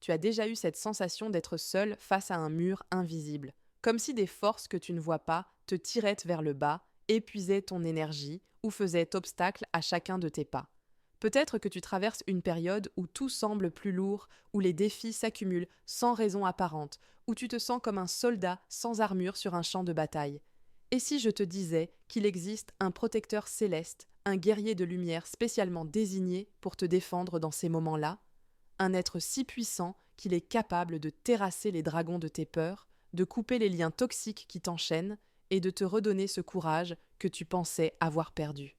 tu as déjà eu cette sensation d'être seul face à un mur invisible, comme si des forces que tu ne vois pas te tiraient vers le bas, épuisaient ton énergie ou faisaient obstacle à chacun de tes pas. Peut-être que tu traverses une période où tout semble plus lourd, où les défis s'accumulent sans raison apparente, où tu te sens comme un soldat sans armure sur un champ de bataille. Et si je te disais qu'il existe un protecteur céleste, un guerrier de lumière spécialement désigné pour te défendre dans ces moments-là, un être si puissant qu'il est capable de terrasser les dragons de tes peurs, de couper les liens toxiques qui t'enchaînent et de te redonner ce courage que tu pensais avoir perdu.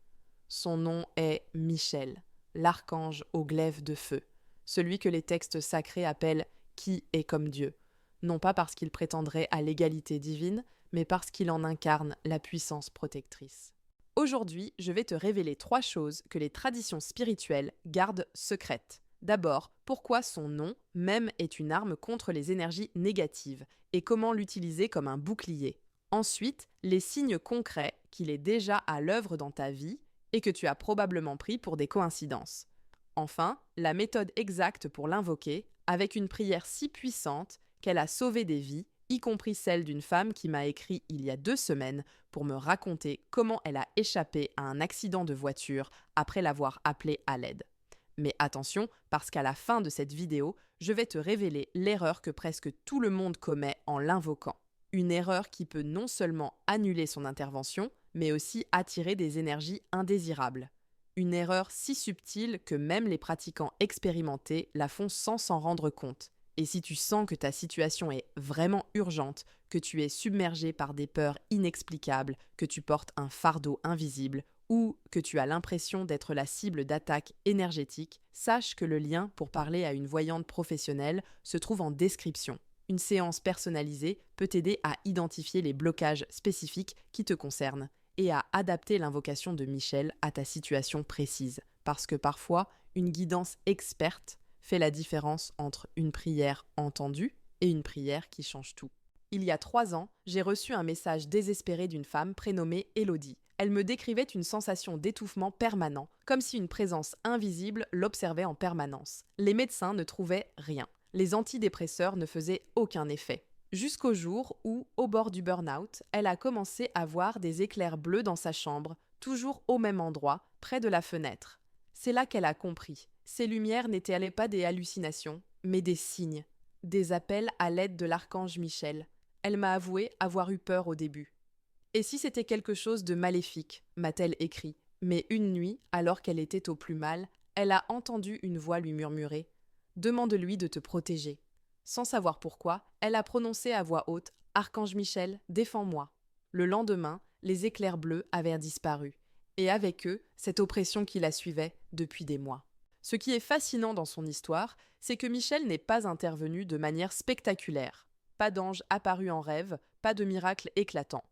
Son nom est Michel, l'archange au glaive de feu, celui que les textes sacrés appellent qui est comme Dieu, non pas parce qu'il prétendrait à l'égalité divine, mais parce qu'il en incarne la puissance protectrice. Aujourd'hui, je vais te révéler 3 choses que les traditions spirituelles gardent secrètes. D'abord, pourquoi son nom même est une arme contre les énergies négatives et comment l'utiliser comme un bouclier. Ensuite, les signes concrets qu'il est déjà à l'œuvre dans ta vie et que tu as probablement pris pour des coïncidences. Enfin, la méthode exacte pour l'invoquer, avec une prière si puissante qu'elle a sauvé des vies, y compris celle d'une femme qui m'a écrit il y a 2 semaines pour me raconter comment elle a échappé à un accident de voiture après l'avoir appelé à l'aide. Mais attention, parce qu'à la fin de cette vidéo, je vais te révéler l'erreur que presque tout le monde commet en l'invoquant. Une erreur qui peut non seulement annuler son intervention, mais aussi attirer des énergies indésirables. Une erreur si subtile que même les pratiquants expérimentés la font sans s'en rendre compte. Et si tu sens que ta situation est vraiment urgente, que tu es submergé par des peurs inexplicables, que tu portes un fardeau invisible, ou que tu as l'impression d'être la cible d'attaques énergétiques, sache que le lien pour parler à une voyante professionnelle se trouve en description. Une séance personnalisée peut t'aider à identifier les blocages spécifiques qui te concernent et à adapter l'invocation de Michel à ta situation précise. Parce que parfois, une guidance experte fait la différence entre une prière entendue et une prière qui change tout. Il y a 3 ans, j'ai reçu un message désespéré d'une femme prénommée Élodie. Elle me décrivait une sensation d'étouffement permanent, comme si une présence invisible l'observait en permanence. Les médecins ne trouvaient rien. Les antidépresseurs ne faisaient aucun effet. Jusqu'au jour où, au bord du burn-out, elle a commencé à voir des éclairs bleus dans sa chambre, toujours au même endroit, près de la fenêtre. C'est là qu'elle a compris. Ces lumières n'étaient pas des hallucinations, mais des signes, des appels à l'aide de l'archange Michel. Elle m'a avoué avoir eu peur au début. Et si c'était quelque chose de maléfique, m'a-t-elle écrit. Mais une nuit, alors qu'elle était au plus mal, elle a entendu une voix lui murmurer « Demande-lui de te protéger ». Sans savoir pourquoi, elle a prononcé à voix haute « Archange Michel, défends-moi ». Le lendemain, les éclairs bleus avaient disparu, et avec eux, cette oppression qui la suivait depuis des mois. Ce qui est fascinant dans son histoire, c'est que Michel n'est pas intervenu de manière spectaculaire. Pas d'ange apparu en rêve, pas de miracle éclatant.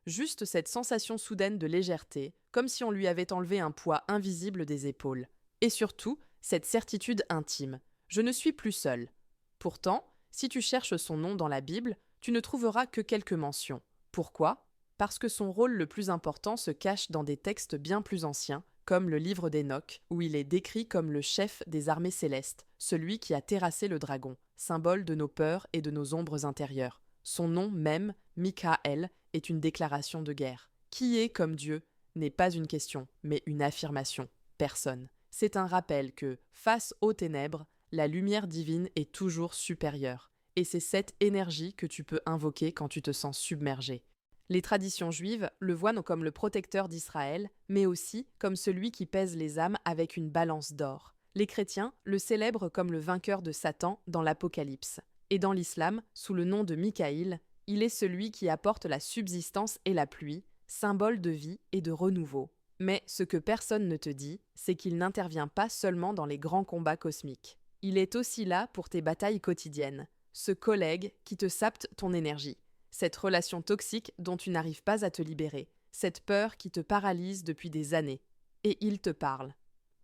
Juste cette sensation soudaine de légèreté, comme si on lui avait enlevé un poids invisible des épaules. Et surtout, cette certitude intime. Je ne suis plus seule. Pourtant, si tu cherches son nom dans la Bible, tu ne trouveras que quelques mentions. Pourquoi ? Parce que son rôle le plus important se cache dans des textes bien plus anciens, comme le livre d'Enoch, où il est décrit comme le chef des armées célestes, celui qui a terrassé le dragon, symbole de nos peurs et de nos ombres intérieures. Son nom même, Michaël, est une déclaration de guerre. Qui est comme Dieu n'est pas une question, mais une affirmation. Personne. C'est un rappel que, face aux ténèbres, la lumière divine est toujours supérieure. Et c'est cette énergie que tu peux invoquer quand tu te sens submergé. Les traditions juives le voient non comme le protecteur d'Israël, mais aussi comme celui qui pèse les âmes avec une balance d'or. Les chrétiens le célèbrent comme le vainqueur de Satan dans l'Apocalypse. Et dans l'islam, sous le nom de Michaïl, il est celui qui apporte la subsistance et la pluie, symbole de vie et de renouveau. Mais ce que personne ne te dit, c'est qu'il n'intervient pas seulement dans les grands combats cosmiques. Il est aussi là pour tes batailles quotidiennes, ce collègue qui te sape ton énergie, cette relation toxique dont tu n'arrives pas à te libérer, cette peur qui te paralyse depuis des années. Et il te parle.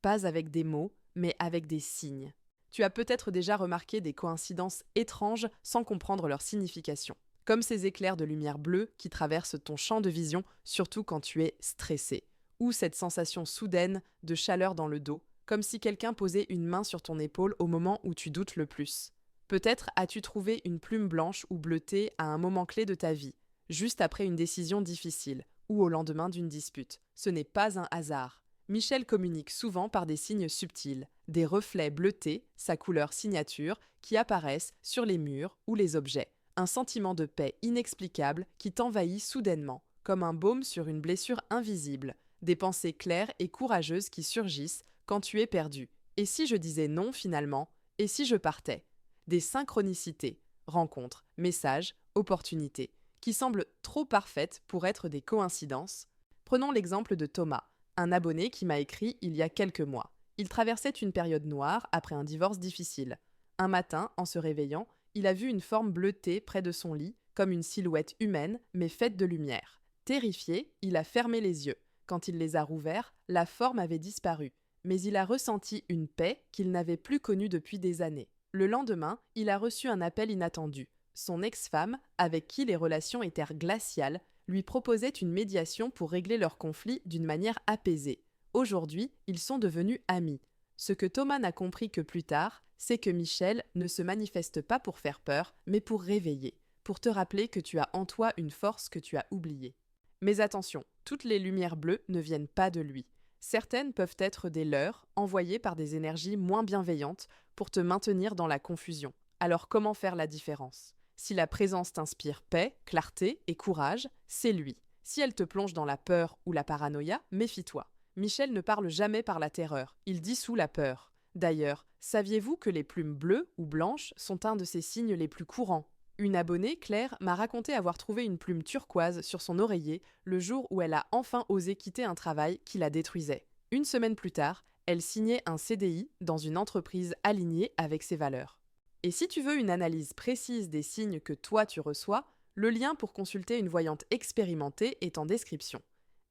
Pas avec des mots, mais avec des signes. Tu as peut-être déjà remarqué des coïncidences étranges sans comprendre leur signification. Comme ces éclairs de lumière bleue qui traversent ton champ de vision, surtout quand tu es stressé. Ou cette sensation soudaine de chaleur dans le dos, comme si quelqu'un posait une main sur ton épaule au moment où tu doutes le plus. Peut-être as-tu trouvé une plume blanche ou bleutée à un moment clé de ta vie, juste après une décision difficile ou au lendemain d'une dispute. Ce n'est pas un hasard. Michel communique souvent par des signes subtils, des reflets bleutés, sa couleur signature, qui apparaissent sur les murs ou les objets. Un sentiment de paix inexplicable qui t'envahit soudainement, comme un baume sur une blessure invisible. Des pensées claires et courageuses qui surgissent quand tu es perdu. Et si je disais non finalement? Et si je partais? Des synchronicités, rencontres, messages, opportunités, qui semblent trop parfaites pour être des coïncidences. Prenons l'exemple de Thomas, un abonné qui m'a écrit il y a quelques mois. Il traversait une période noire après un divorce difficile. Un matin, en se réveillant, il a vu une forme bleutée près de son lit, comme une silhouette humaine, mais faite de lumière. Terrifié, il a fermé les yeux. Quand il les a rouverts, la forme avait disparu, mais il a ressenti une paix qu'il n'avait plus connue depuis des années. Le lendemain, il a reçu un appel inattendu. Son ex-femme, avec qui les relations étaient glaciales, lui proposait une médiation pour régler leur conflit d'une manière apaisée. Aujourd'hui, ils sont devenus amis. Ce que Thomas n'a compris que plus tard, c'est que Michel ne se manifeste pas pour faire peur, mais pour réveiller, pour te rappeler que tu as en toi une force que tu as oubliée. Mais attention, toutes les lumières bleues ne viennent pas de lui. Certaines peuvent être des leurres, envoyées par des énergies moins bienveillantes pour te maintenir dans la confusion. Alors comment faire la différence? Si la présence t'inspire paix, clarté et courage, c'est lui. Si elle te plonge dans la peur ou la paranoïa, méfie-toi. Michel ne parle jamais par la terreur, il dissout la peur. D'ailleurs, saviez-vous que les plumes bleues ou blanches sont un de ses signes les plus courants? Une abonnée, Claire, m'a raconté avoir trouvé une plume turquoise sur son oreiller le jour où elle a enfin osé quitter un travail qui la détruisait. Une semaine plus tard, elle signait un CDI dans une entreprise alignée avec ses valeurs. Et si tu veux une analyse précise des signes que toi tu reçois, le lien pour consulter une voyante expérimentée est en description.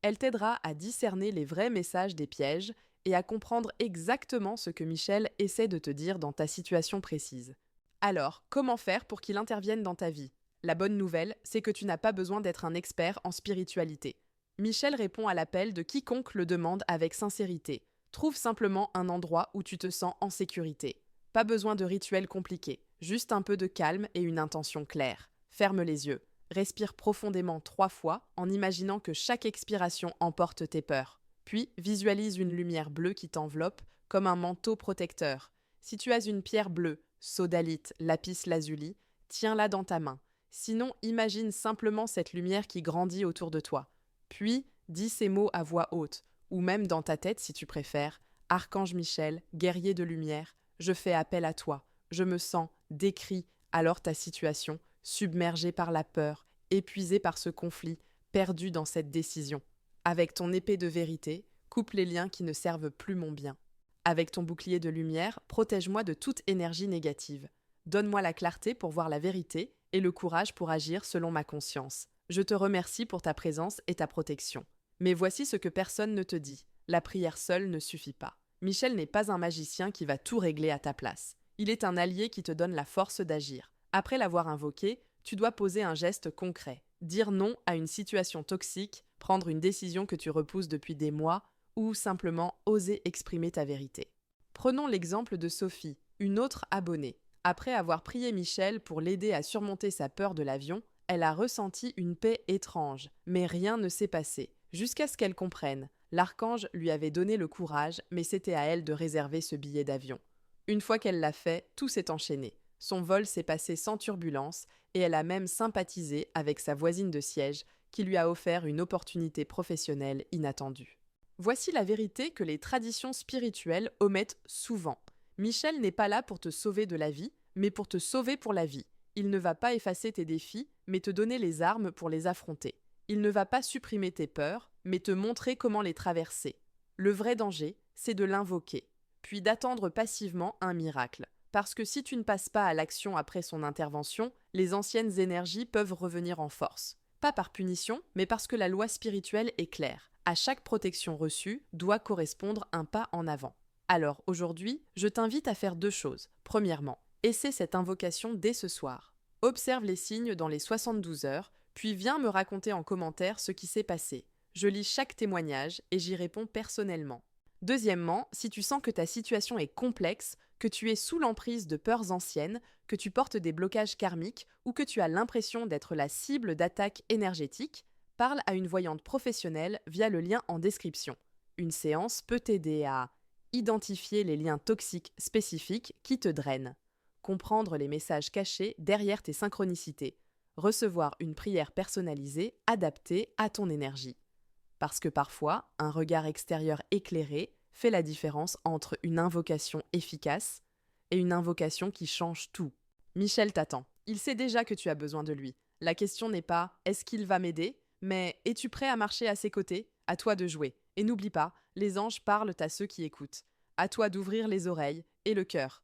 Elle t'aidera à discerner les vrais messages des pièges et à comprendre exactement ce que Michel essaie de te dire dans ta situation précise. Alors, comment faire pour qu'il intervienne dans ta vie? La bonne nouvelle, c'est que tu n'as pas besoin d'être un expert en spiritualité. Michel répond à l'appel de quiconque le demande avec sincérité. Trouve simplement un endroit où tu te sens en sécurité. Pas besoin de rituels compliqués, juste un peu de calme et une intention claire. Ferme les yeux, respire profondément 3 fois en imaginant que chaque expiration emporte tes peurs. Puis visualise une lumière bleue qui t'enveloppe comme un manteau protecteur. Si tu as une pierre bleue, sodalite, lapis lazuli, tiens-la dans ta main. Sinon, imagine simplement cette lumière qui grandit autour de toi. Puis, dis ces mots à voix haute, ou même dans ta tête si tu préfères. Archange Michel, guerrier de lumière, je fais appel à toi. Je me sens, décris alors ta situation, submergé par la peur, épuisé par ce conflit, perdu dans cette décision. Avec ton épée de vérité, coupe les liens qui ne servent plus mon bien. Avec ton bouclier de lumière, protège-moi de toute énergie négative. Donne-moi la clarté pour voir la vérité et le courage pour agir selon ma conscience. Je te remercie pour ta présence et ta protection. Mais voici ce que personne ne te dit. La prière seule ne suffit pas. Michel n'est pas un magicien qui va tout régler à ta place. Il est un allié qui te donne la force d'agir. Après l'avoir invoqué, tu dois poser un geste concret. Dire non à une situation toxique, prendre une décision que tu repousses depuis des mois, ou simplement oser exprimer ta vérité. Prenons l'exemple de Sophie, une autre abonnée. Après avoir prié Michel pour l'aider à surmonter sa peur de l'avion, elle a ressenti une paix étrange, mais rien ne s'est passé, jusqu'à ce qu'elle comprenne. L'archange lui avait donné le courage, mais c'était à elle de réserver ce billet d'avion. Une fois qu'elle l'a fait, tout s'est enchaîné. Son vol s'est passé sans turbulence, et elle a même sympathisé avec sa voisine de siège, qui lui a offert une opportunité professionnelle inattendue. Voici la vérité que les traditions spirituelles omettent souvent. Michel n'est pas là pour te sauver de la vie, mais pour te sauver pour la vie. Il ne va pas effacer tes défis, mais te donner les armes pour les affronter. Il ne va pas supprimer tes peurs, mais te montrer comment les traverser. Le vrai danger, c'est de l'invoquer, puis d'attendre passivement un miracle. Parce que si tu ne passes pas à l'action après son intervention, les anciennes énergies peuvent revenir en force. Pas par punition, mais parce que la loi spirituelle est claire. À chaque protection reçue doit correspondre un pas en avant. Alors aujourd'hui, je t'invite à faire 2 choses. Premièrement, essaie cette invocation dès ce soir. Observe les signes dans les 72 heures, puis viens me raconter en commentaire ce qui s'est passé. Je lis chaque témoignage et j'y réponds personnellement. Deuxièmement, si tu sens que ta situation est complexe, que tu es sous l'emprise de peurs anciennes, que tu portes des blocages karmiques ou que tu as l'impression d'être la cible d'attaques énergétiques, parle à une voyante professionnelle via le lien en description. Une séance peut t'aider à identifier les liens toxiques spécifiques qui te drainent, comprendre les messages cachés derrière tes synchronicités, recevoir une prière personnalisée adaptée à ton énergie. Parce que parfois, un regard extérieur éclairé fait la différence entre une invocation efficace et une invocation qui change tout. Michel t'attend. Il sait déjà que tu as besoin de lui. La question n'est pas est-ce qu'il va m'aider, mais es-tu prêt à marcher à ses côtés? À toi de jouer. Et n'oublie pas, les anges parlent à ceux qui écoutent. À toi d'ouvrir les oreilles et le cœur.